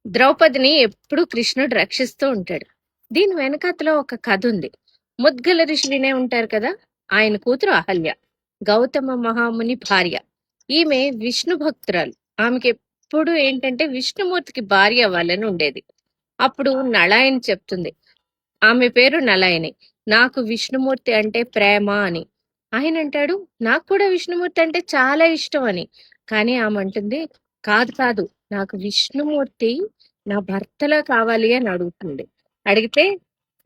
ద్రౌపదిని ఎప్పుడూ కృష్ణుడు రక్షిస్తూ ఉంటాడు. దీని వెనకాతల ఒక కథ ఉంది. ముద్గల ఋషి వినే ఉంటారు కదా. ఆయన కూతురు అహల్య, గౌతమ మహాముని భార్య. ఈమె విష్ణు భక్తురాలు. ఆమెకి ఎప్పుడు ఏంటంటే విష్ణుమూర్తికి భార్య అవ్వాలని ఉండేది. అప్పుడు నళాయని చెప్తుంది, ఆమె పేరు నళాయని, నాకు విష్ణుమూర్తి అంటే ప్రేమ అని. ఆయన అంటాడు, నాకు కూడా విష్ణుమూర్తి అంటే చాలా ఇష్టం అని. కానీ ఆమె అంటుంది, కాదు కాదు, నాకు విష్ణుమూర్తి నా భర్తలా కావాలి అని అడుగుతుంది. అడిగితే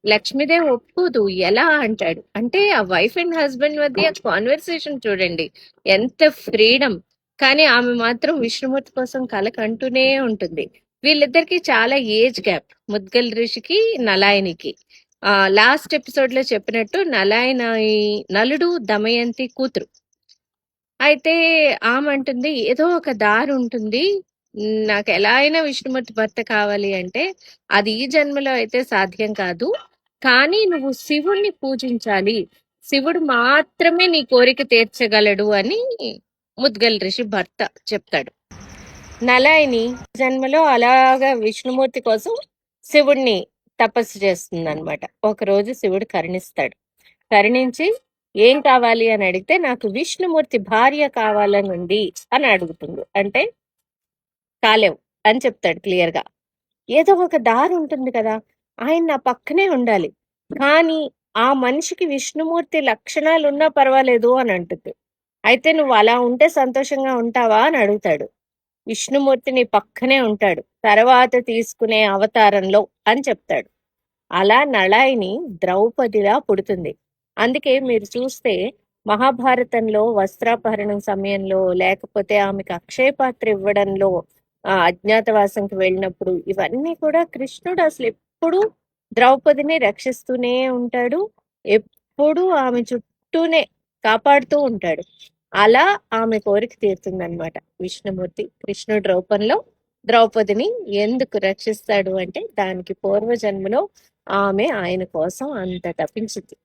లక్ష్మీదేవి ఒప్పుకోదు. ఎలా అంటాడు. అంటే ఆ వైఫ్ అండ్ హస్బెండ్ మధ్య కాన్వర్సేషన్ చూడండి, ఎంత ఫ్రీడమ్. కానీ ఆమె మాత్రం విష్ణుమూర్తి కోసం కల కంటూనే ఉంటుంది. వీళ్ళిద్దరికి చాలా ఏజ్ గ్యాప్, ముద్గల్ ఋషికి నలాయనికి. లాస్ట్ ఎపిసోడ్ లో చెప్పినట్టు నలాయన నలుడు దమయంతి కూతురు. అయితే ఆమె అంటుంది, ఏదో ఒక దారి ఉంటుంది, నాకు ఎలా అయినా విష్ణుమూర్తి భర్త కావాలి అంటే అది ఈ జన్మలో అయితే సాధ్యం కాదు, కానీ నువ్వు శివుణ్ణి పూజించాలి, శివుడు మాత్రమే నీ కోరిక తీర్చగలడు అని ముద్గల్ ఋషి భర్త చెప్తాడు. నలాయిని జన్మలో అలాగా విష్ణుమూర్తి కోసం శివుణ్ణి తపస్సు చేస్తుంది అనమాట. ఒకరోజు శివుడు కరుణిస్తాడు. కరుణించి ఏం కావాలి అని అడిగితే, నాకు విష్ణుమూర్తి భార్య కావాలని ఉంది అని అడుగుతుంది. అంటే కాలేవు అని చెప్తాడు క్లియర్ గా. ఏదో ఒక దారి ఉంటుంది కదా, ఆయన నా పక్కనే ఉండాలి, కానీ ఆ మనిషికి విష్ణుమూర్తి లక్షణాలు ఉన్నా పర్వాలేదు అని అంటుంది. అయితే నువ్వు అలా ఉంటే సంతోషంగా ఉంటావా అని అడుగుతాడు. విష్ణుమూర్తి నీ పక్కనే ఉంటాడు తర్వాత తీసుకునే అవతారంలో అని చెప్తాడు. అలా నళాయిని ద్రౌపదిలా పుడుతుంది. అందుకే మీరు చూస్తే మహాభారతంలో వస్త్రాపహరణం సమయంలో, లేకపోతే ఆమెకు అక్షయ పాత్ర ఇవ్వడంలో, అజ్ఞాతవాసంకి వెళ్ళినప్పుడు, ఇవన్నీ కూడా కృష్ణుడు అసలు ఎప్పుడు ద్రౌపదిని రక్షిస్తూనే ఉంటాడు. ఎప్పుడు ఆమె చుట్టూనే కాపాడుతూ ఉంటాడు. అలా ఆమె కోరిక తీరుతుందన్నమాట. విష్ణుమూర్తి కృష్ణుడి రూపంలో ద్రౌపదిని ఎందుకు రక్షిస్తాడు అంటే, దానికి పూర్వజన్మలో ఆమె ఆయన కోసం అంత తప్పించింది.